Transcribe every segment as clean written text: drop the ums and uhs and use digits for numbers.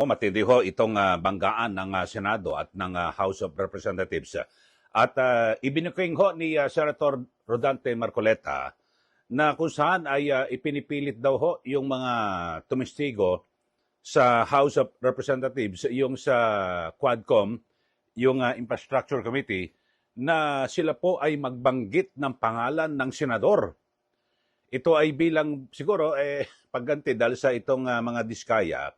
Matindi ho itong banggaan ng Senado at ng House of Representatives. At ibiniking ho ni Senator Rodante Marcoleta na kung saan ay ipinipilit daw ho yung mga tumistigo sa House of Representatives, yung sa Quadcom, yung Infrastructure Committee, na sila po ay magbanggit ng pangalan ng senador. Ito ay bilang siguro pagganti dahil sa itong mga diskaya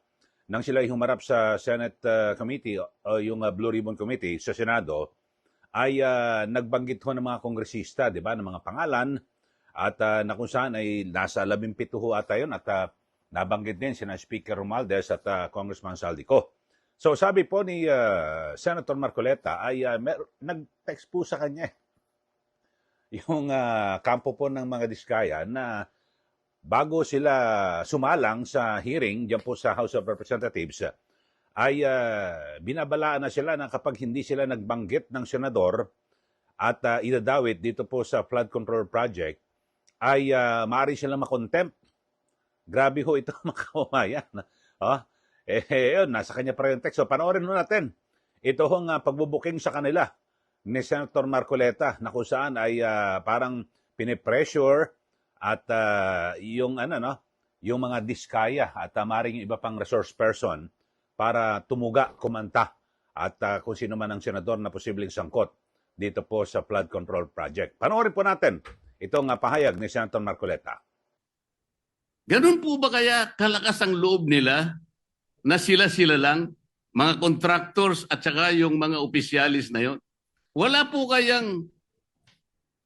nang sila ay humarap sa Senate Committee o yung Blue Ribbon Committee sa Senado, ay nagbanggit ho ng mga kongresista, di ba, ng mga pangalan, at na kung saan ay nasa 17 ho ata yun, at nabanggit din sina Speaker Romualdez at Congressman Saldico. So sabi po ni Senator Marcoleta ay nag-text po sa kanya yung kampo po ng mga diskaya na bago sila sumalang sa hearing diyan po sa House of Representatives, ay binabalaan na sila na kapag hindi sila nagbanggit ng senador at idadawit dito po sa flood control project, ay maaari silang makontempt. Grabe ho ito mga kaumayan. Yun, nasa kanya pa rin yung text. So panoorin mo natin. Ito hong pagbubuking sa kanila ni Senator Marcoleta na kung saan ay parang pinipressure at yung yung mga diskaya at maring iba pang resource person para tumuga, kumanta at kung sino man ang senador na posibleng sangkot dito po sa flood control project. Panoorin po natin itong pahayag ni Senator Marcoleta. Ganun po ba kaya kalakas ang loob nila na sila-sila lang, mga contractors at saka yung mga opisyalis na yon? Wala po kayang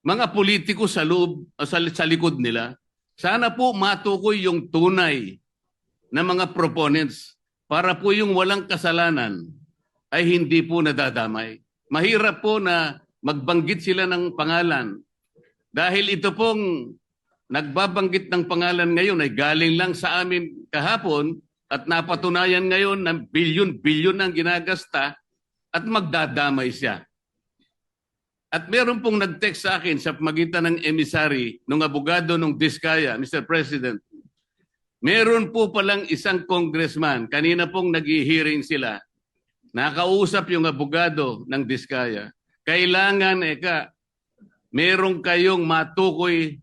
mga politiko sa loob, sa likod nila? Sana po matukoy yung tunay na mga proponents para po yung walang kasalanan ay hindi po nadadamay. Mahirap po na magbanggit sila ng pangalan dahil ito pong nagbabanggit ng pangalan ngayon ay galing lang sa amin kahapon at napatunayan ngayon na bilyon-bilyon ang ginagasta at magdadamay siya. At meron pong nag-text sa akin sa magitan ng emissary, ng abogado ng Diskaya, Mr. President. Meron po palang isang congressman, kanina pong nag-hearing sila, nakausap yung abogado ng Diskaya. Kailangan, meron kayong matukoy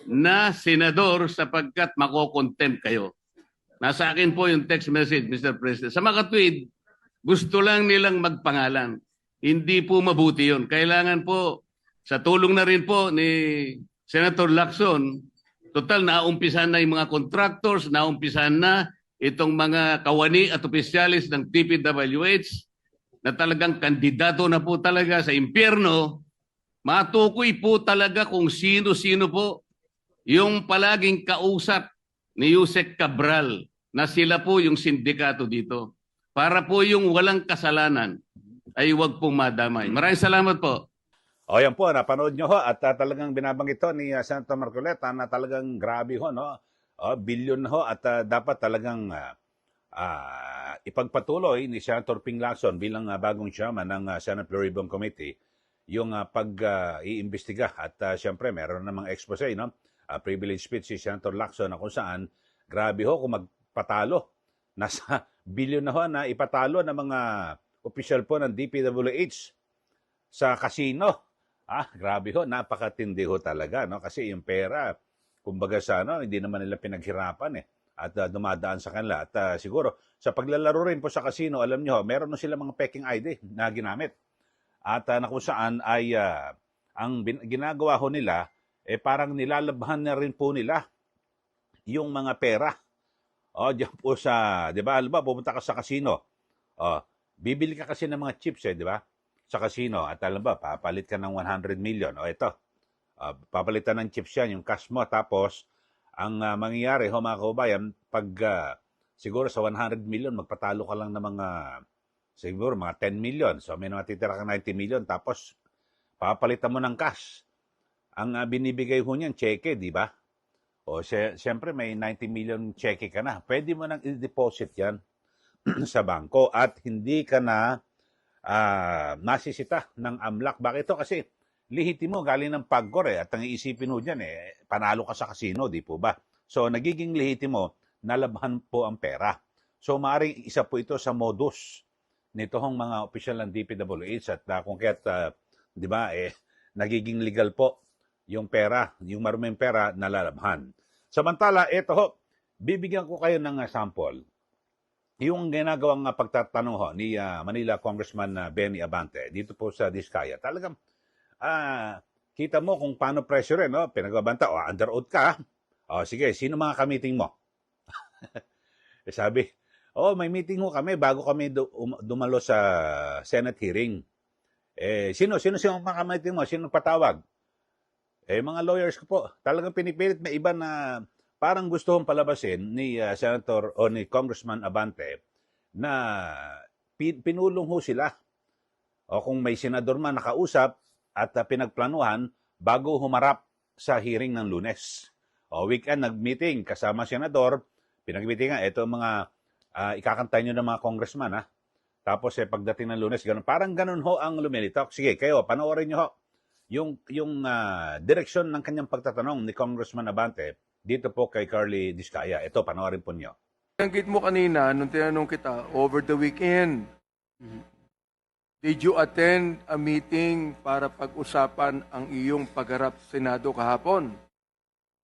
na senador sapagkat makokontempt kayo. Nasa akin po yung text message, Mr. President. Sa mga tweet, gusto lang nilang magpangalan. Hindi po mabuti yun. Kailangan po, sa tulong na rin po ni Senator Lacson, total naumpisan na yung mga contractors, naumpisan na itong mga kawani at opisyalis ng TPWH na talagang kandidato na po talaga sa impyerno. Matukoy po talaga kung sino-sino po yung palaging kausap ni Yusek Cabral na sila po yung sindikato dito. Para po yung walang kasalanan ay huwag pong madamay. Maraming salamat po. O yan po, napanood nyo ho at talagang binabanggit ho ni Senator Marcoleta na talagang grabe ho, no? Bilyon ho at dapat talagang ipagpatuloy ni Senator Ping Lacson bilang bagong chairman ng Senate Blue Ribbon Committee yung pag-iimbestiga at siyempre meron namang expose, no? Privilege speech si Senator Lacson na kung saan grabe ho kung magpatalo. Nasa bilyon na ho na ipatalo ng mga opisyal po ng DPWH sa casino. Grabe ho, napakatindi ho talaga, no? Kasi yung pera, kumbaga sa hindi naman nila pinaghirapan at dumadaan sa kanila. At siguro, sa paglalaro rin po sa casino, alam nyo, meron na sila mga peking ID na ginamit. At na kung saan ay ang ginagawa ho nila, parang nilalabhan na rin po nila yung mga pera. Diyan po sa, di ba, alam ba, pumunta ka sa casino. Bibili ka kasi ng mga chips, di ba? Sa casino. At alam ba, papalit ka ng 100 million. Ito, papalitan ng chips yan, yung cash mo. Tapos, ang mangyayari, mga kaubayan, pag siguro sa 100 million, magpatalo ka lang ng mga, siguro mga 10 million. So, may natitira ka 90 million. Tapos, papalitan mo ng cash. Ang binibigay ho niyan, cheque, di ba? Siyempre, may 90 million cheque ka na. Pwede mo nang i-deposit yan sa bangko at hindi ka na nasisita ng AMLAC. Bakit ito? Kasi lihitimo galing ng PAGCOR at ang iisipin mo dyan panalo ka sa casino, di po ba? So nagiging lihitimo, nalabhan po ang pera. So maaaring isa po ito sa modus nitong mga opisyal ng DPWH at kung kaya't, di ba, nagiging legal po yung pera, yung maruming pera na lalabhan. Samantala, ito ho, bibigyan ko kayo ng sample. Yung ginagawang pagtatanong ho ni Manila Congressman Benny Abante dito po sa Diskaya, talagang kita mo kung paano pressure no? Pinagbabanta, under oath ka. Sige, sino mga ka-meeting mo? Sabi, may meeting ho kami bago kami dumalo sa Senate hearing. Sino mga ka-meeting mo? Sino patawag? Mga lawyers ko po. Talagang pinipilit, may iba na parang gusto kong palabasin ni Senator o ni Congressman Abante na pinulong ho sila. O kung may senador man nakausap at pinagplanuhan bago humarap sa hearing ng Lunes. Weekend nag-meeting kasama senador, pinag-meetingan, ito mga ikakantay nyo ng mga congressman ha. Tapos pagdating ng Lunes, ganun. Parang ganun ho ang lumilitaw. Sige, kayo, panoorin nyo ho yung direksyon ng kanyang pagtatanong ni Congressman Abante dito po kay Carly Diskaya. Ito, panoorin po nyo. Tanggit mo kanina, nung tinanong kita, over the weekend, did you attend a meeting para pag-usapan ang iyong pagharap sa Senado kahapon?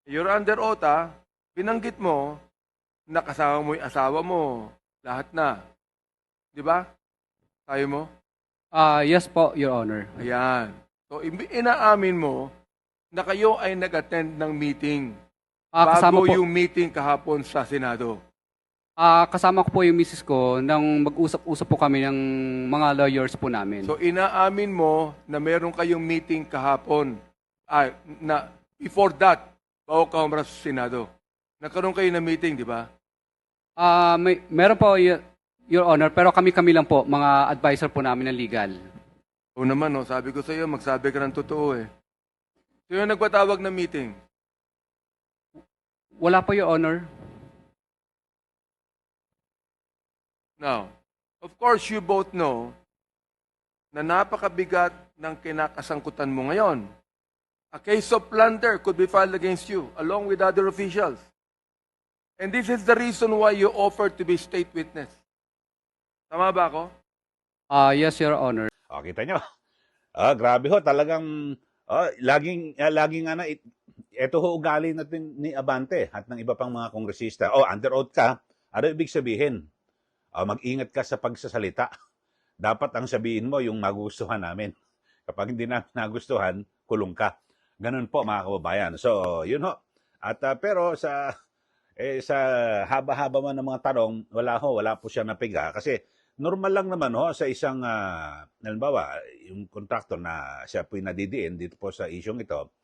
You're under oath, binanggit mo na kasama mo yung asawa mo, lahat na. Di ba? Tayo mo? Yes po, Your Honor. Ayan. So, inaamin mo na kayo ay nag-attend ng meeting Kasama bago po, yung meeting kahapon sa Senado. kasama ko po yung misis ko nang mag-usap-usap po kami ng mga lawyers po namin. So, inaamin mo na meron kayong meeting kahapon. Na before that, bago ka umrap sa Senado. Nagkaroon kayo ng meeting, di ba? Meron po, Your Honor, pero kami-kami lang po, mga advisor po namin ng legal. Oo naman, no, sabi ko sa iyo, magsabi ka ng totoo eh. So, yung nagpatawag ng meeting, Wala po, Your Honor. now, of course, you both know na napakabigat ng kinakasangkutan mo ngayon. A case of plunder could be filed against you along with other officials. And this is the reason why you offered to be state witness. Tama ba ako? Yes, Your Honor. Kita nyo. Grabe ho, talagang laging ito ho ugali natin ni Abante at ng iba pang mga kongresista. Under oath ka, ano ibig sabihin? Mag-ingat ka sa pagsasalita. Dapat ang sabihin mo yung magustuhan namin. Kapag hindi namin nagustuhan, kulong ka. Ganun po mga kababayan. So, yun ho. At pero sa haba-haba man ng mga tanong, wala po siya napiga kasi normal lang naman ho sa isang halimbawa, yung kontraktor na siya po nadidiin dito po sa isyong ito,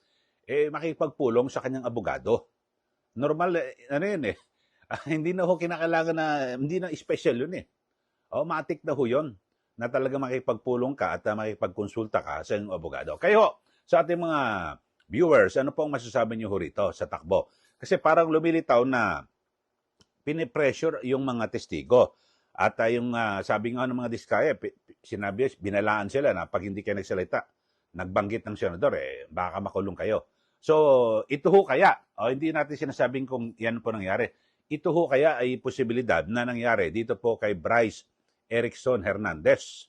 makipagpulong sa kanyang abogado. Normal, yun hindi na ho kinakailangan na, hindi na special yun matik na ho yun na talaga makipagpulong ka at makipagkonsulta ka sa iyong abogado. Kayo, sa ating mga viewers, ano po ang masasabi niyo ho rito sa takbo? Kasi parang lumilitaw na pinipressure yung mga testigo. At yung sabi nga ng mga Diskaya, sinabi, binalaan sila na pag hindi kayo nagsalita, nagbanggit ng senador, baka makulong kayo. So, ito ho kaya, hindi natin sinasabing kung yan po nangyari, ito ho kaya ay posibilidad na nangyari dito po kay Bryce Erickson Hernandez,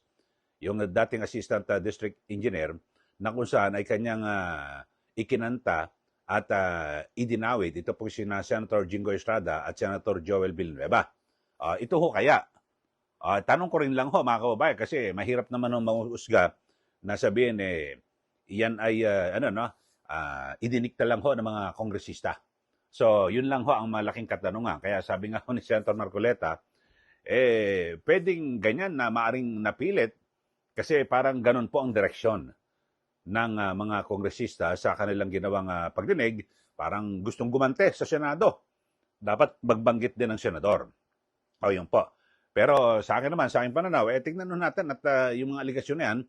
yung dating Assistant District Engineer, na kung saan ay kanyang ikinanta at idinawit. Ito po si Senator Jingo Estrada at Senator Joel Villanueva. Ito ho kaya. Tanong ko rin lang ho mga kababayan kasi mahirap naman ang mahusga na sabihin yan ay idinikta lang ho ng mga kongresista. So yun lang ho ang malaking katanungan. Kaya sabi nga ho ni Senator Marcoleta, pwedeng ganyan na maaring napilit kasi parang ganun po ang direksyon ng mga kongresista sa kanilang ginawang pagdinig. Parang gustong gumante sa Senado. Dapat magbanggit din ng senador. Yun po. Pero sa akin naman, sa aking pananaw, tingnan natin at yung mga aligasyon na yan,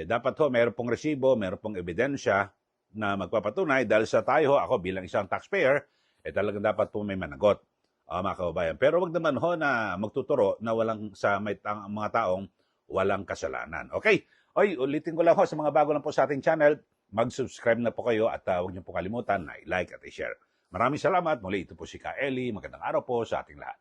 dapat ho, meron pong resibo, meron pong ebidensya na magpapatunay dahil sa tayo, ako bilang isang taxpayer, talagang dapat po may managot, mga kababayan. Pero wag naman ho na magtuturo na walang sa mga taong walang kasalanan. Okay? Ulitin ko lang ho sa mga bago lang po sa ating channel, mag-subscribe na po kayo at huwag niyo po kalimutan na i-like at i-share. Maraming salamat. Muli ito po si Ka Eli. Magandang araw po sa ating lahat.